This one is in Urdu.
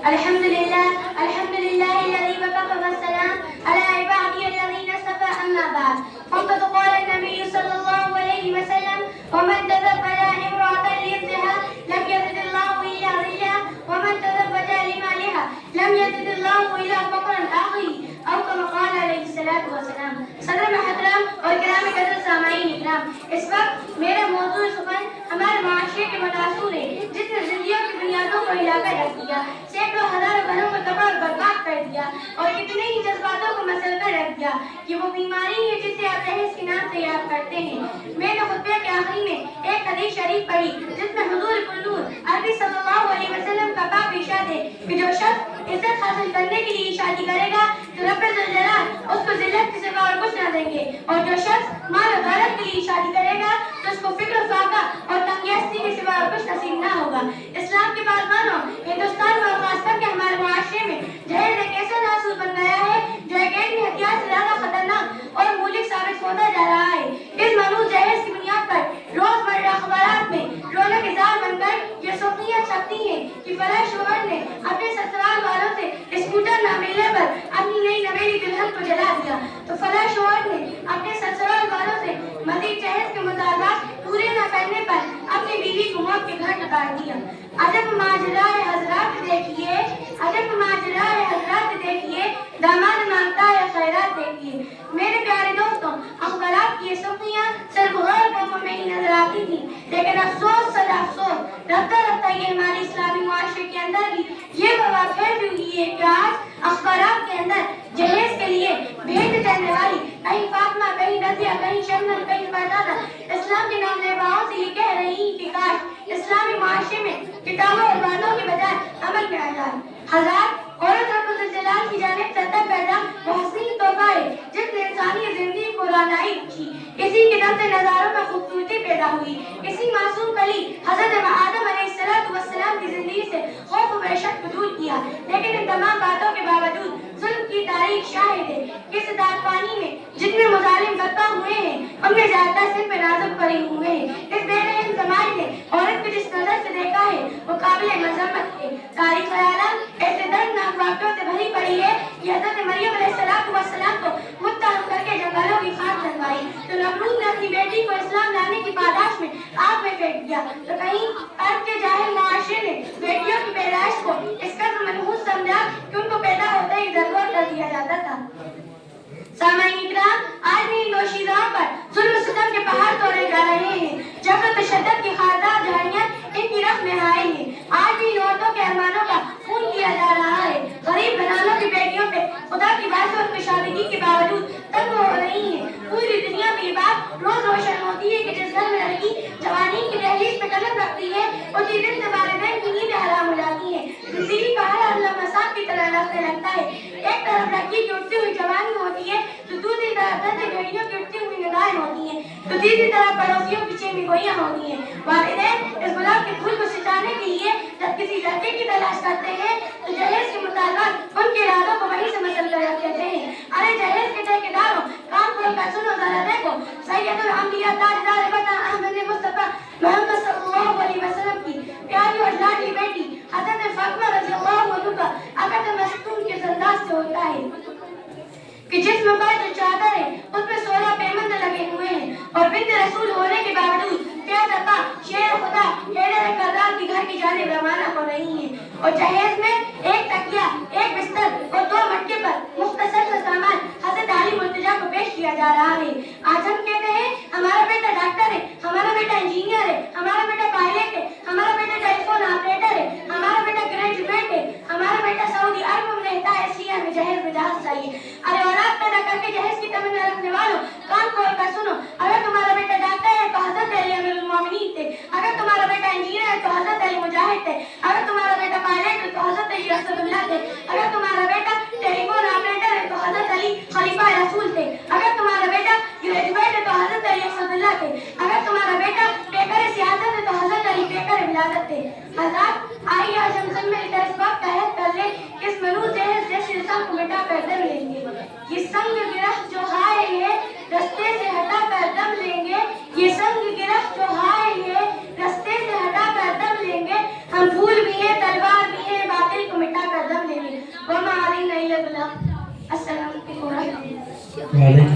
الحمدللہ الذی وکفى والسلام علی عبادہ الذین اصطفى اما بعد فقد قال النبی صلی اللہ علیہ وسلم ومن تزوج امرأة لنفسها لم يزد الله إلا ظلا ومن تزوج لمالها لم يزد الله إلا فقرا آخری او کما قال علیہ الصلوۃ والسلام۔ صدر محترم اور کرام قدر سامعین اکرام، اس وقت میرا موضوع سخن ہمارے معاشرے کے متاثر ہے جس نے زندگیوں کی بنیادوں کو ہلا کر رکھ دیا، سینکڑوں ہزاروں گھروں کو تباہ اور برباد کر دیا اور کتنے ہی جذباتوں کو مسل کر رکھ دیا کہ وہ بیماری ہے جسے آپ جہیز کے نام سے یاد کرتے ہیں۔ میں نے خطبے کے آخری میں ایک حدیث شریف پڑھی جس میں حضور کلنور عربی صلی اللہ علیہ وسلم کا پاک ارشاد ہے کہ جو شخص عزت حاصل کرنے کے لیے شادی کرے گا تو رب ذوالجلال اس کو ذلت کے سوا اور کچھ نہ دیں گے، اور جو شخص مال و دولت کے لیے شادی کرے گا تو اس کو فکر و فاقہ اور تنگیستی کے سوا اور کچھ نصیب نہ ہوگا۔ اسلام کے بازمانوں، ہندوستان میں اور خاص کر کے ہمارے معاشرے میں جہیز ایک ایسا ناسور بن گیا ہے جو ایک ایٹمی ہتھیار سے زیادہ خطرناک اور مہلک ثابت ہوتا جا رہا ہے۔ اس منحوس جہیز کی بنیاد پر روزمرہ اخبارات میں رونق اظہار بن کر یہ سرخیاں چھپتی ہیں کہ فلاں شوہر نے اپنے سسرال والوں سے اسکوٹر نہ ملنے پر اپنی نئی نویلی دلہن کو جلا دیا، تو فلاں شوہر نے اپنے سسرال والوں سے مزید جہیز کے مطالبات پورے نہ کرنے پر اپنی بیوی کو موت کے گھاٹ اتار دیا۔ عجب ماجرا ہے حضرات دیکھیے، عجب ماجرا ہے حضرات دیکھیے، داماد مانگتا ہے خیرات دیکھیے۔ میرے پیارے دوستوں، اخبارات کی یہ سرخیاں صرف غیر قوموں میں ہی نظر آتی تھی، لیکن افسوس سدا افسوس رفتہ رفتہ یہ ہمارے اسلامی معاشرے کے اندر بھی یہ وبا پھیل ہوئی ہے کہ آج اخبارات کے اندر جہیز کے لیے بھیج جانے والی کہیں فاطمہ، کہیں رضیہ، کہیں شبنم، کہیں فردازہ اسلام کے نام لیواؤں سے یہ کہہ رہی ہیں کہ کاش اسلامی معاشرے میں کتابوں اور باتوں کے بجائے عمل میں آ جائے۔ حضرات، عورت رب الجلال کی جانب سے عطا کردہ وہ حسین تحفہ ہے جس نے انسانی زندگی کو رانائی بخشی، اسی کے دم سے نظاروں میں خوبصورتی پیدا ہوئی، اسی معصوم کلی حضرت آدم علیہ السلام کی زندگی سے خوف و وحشت کو دور کیا، لیکن ان تمام باتوں کے باوجود ظلم کی تاریخ شاہد ہے کہ اس دادپانی میں جتنے مظالم برپا ہوئے ہیں ان میں زیادہ صرف نازک پڑے ہوئے ہیں۔ اس بے رحم سماج نے عورت کو جس نظر سے دیکھا ہے وہ قابل مذمت ہے۔ تاریخ خیالات ایسے دردناک واقعوں سے بھری پڑی ہے کہ حضرت مریم علیہ السلام کو متهم کر کے جنگلوں کی خاک جلوائی، تو نمرود نے اپنی بیٹی کو اسلام لانے کی پاداش میں آگ میں پھینک دیا، تو کہیں عرب کے جاہل معاشرے نے بیٹیوں کی پیدائش کو اس قدر منحوس سمجھا کہ ان کو پیدا ہوتے ہی درگور کر دیا جاتا تھا۔ سامعین اکرام، آج بھی ان دوشیزاؤں پر ظلم و ستم کے پہاڑ توڑے جا رہے ہیں، جبر و تشدد کی خاردار جھاڑیاں ان کی رخ میں آئے ہیں، آج بھی ان عورتوں کے ارمانوں کا خون کیا جا رہا ہے۔ غریب گھرانوں کی بیٹیوں پہ خدا کی باعث اور کشادگی کے باوجود تنگ ہو رہی ہیں۔ پوری دنیا میں یہ بات روز روشن ہوتی ہے کہ جس گھر میں لڑکی جوانی کی دہلیز پہ قدم رکھتی ہے اسی دن سے والدین کی نیند حرام ہو جاتی ہے، زندگی کا ہر لمحہ سانپ کی طرح لگنے لگتا ہے۔ ایک طرف لڑکی کی اٹھتی ہوئی جوانی ہوتی ہے تو دوسری طرف درد گھڑیوں کی اٹھتی ہوئی نگاہیں ہوتی ہیں، تو تیسری طرف پڑوسیوں کی چینی گوئیاں ہوتی ہیں۔ والدین اس گلاب کے پھول کو سچانے کے لیے جب کسی لڑکے کی تلاش کرتے ہیں تو جہیز کے مطالبات ان کے ارادوں کو وہیں سے مسل کر رکھ دیتے ہیں۔ ارے جہیز کے ٹھیکیداروں، کان کھول کر سنو ذرا دیکھو، سید الانبیاء تاجدار وطن احمد مصطفیٰ محمد صلی اللہ علیہ وسلم کی پیاری اور لاڈلی بیٹی حضرت فاطمہ رضی اللہ عنہا کا عقد مستون کس انداز سے ہوتا ہے کہ جسم پر جو چادر ہے اس میں 16 پیمند لگے ہوئے ہیں، اور بنت رسول ہونے کے باوجود پیاز اپا شیر خدا حیدر کرار کی گھر کی جانب روانہ ہو رہی ہیں، اور جہیز میں ایک تکیہ، ایک بستر اور 2 مٹکے پر مختصر سا سامان حضرت علی مرتضیٰ کو پیش کیا جا رہا ہے۔ آج ہم کہتے ہیں ہمارا بیٹا ڈاکٹر ہے، ہمارا بیٹا انجینئر ہے، ہمارا بیٹا پائلٹ ہے، ہمارا بیٹا ٹیلی فون آپریٹر ہے، ہمارا بیٹا گریجویٹ ہے، ہمارا بیٹا سعودی عرب میں رہتا ہے، سیاہ میں جہیز میں جہاز چاہیے۔ ارے اولاد پیدا کر کے جہیز کی تمنا رکھنے والوں، کان کھول کر سنو، اگر تمہارا بیٹا ڈاکٹر ہے تو حضرت علی امیر المومنین تھے، اگر تمہارا بیٹا انجینئر ہے تو حضرت علی مجاہد تھے، اگر تمہارا بیٹا پائلٹ ہے تو حضرت علی اسد اللہ تھے، اگر تمہارا بیٹا ٹیلی فون آپریٹر ہے تو حضرت علی خلیفہ رسول تھے، اگر تمہارا بیٹا گریجویٹ ہے تو حضرت علی اسد اللہ تھے، اگر تمہارا بیٹا پیکر سیاست ہے تو حضرت علی پیکر ولادت تھے۔ حضرات، آئیے آج ہم إلا بالحق. السلام عليكم ورحمة الله. وعلیکم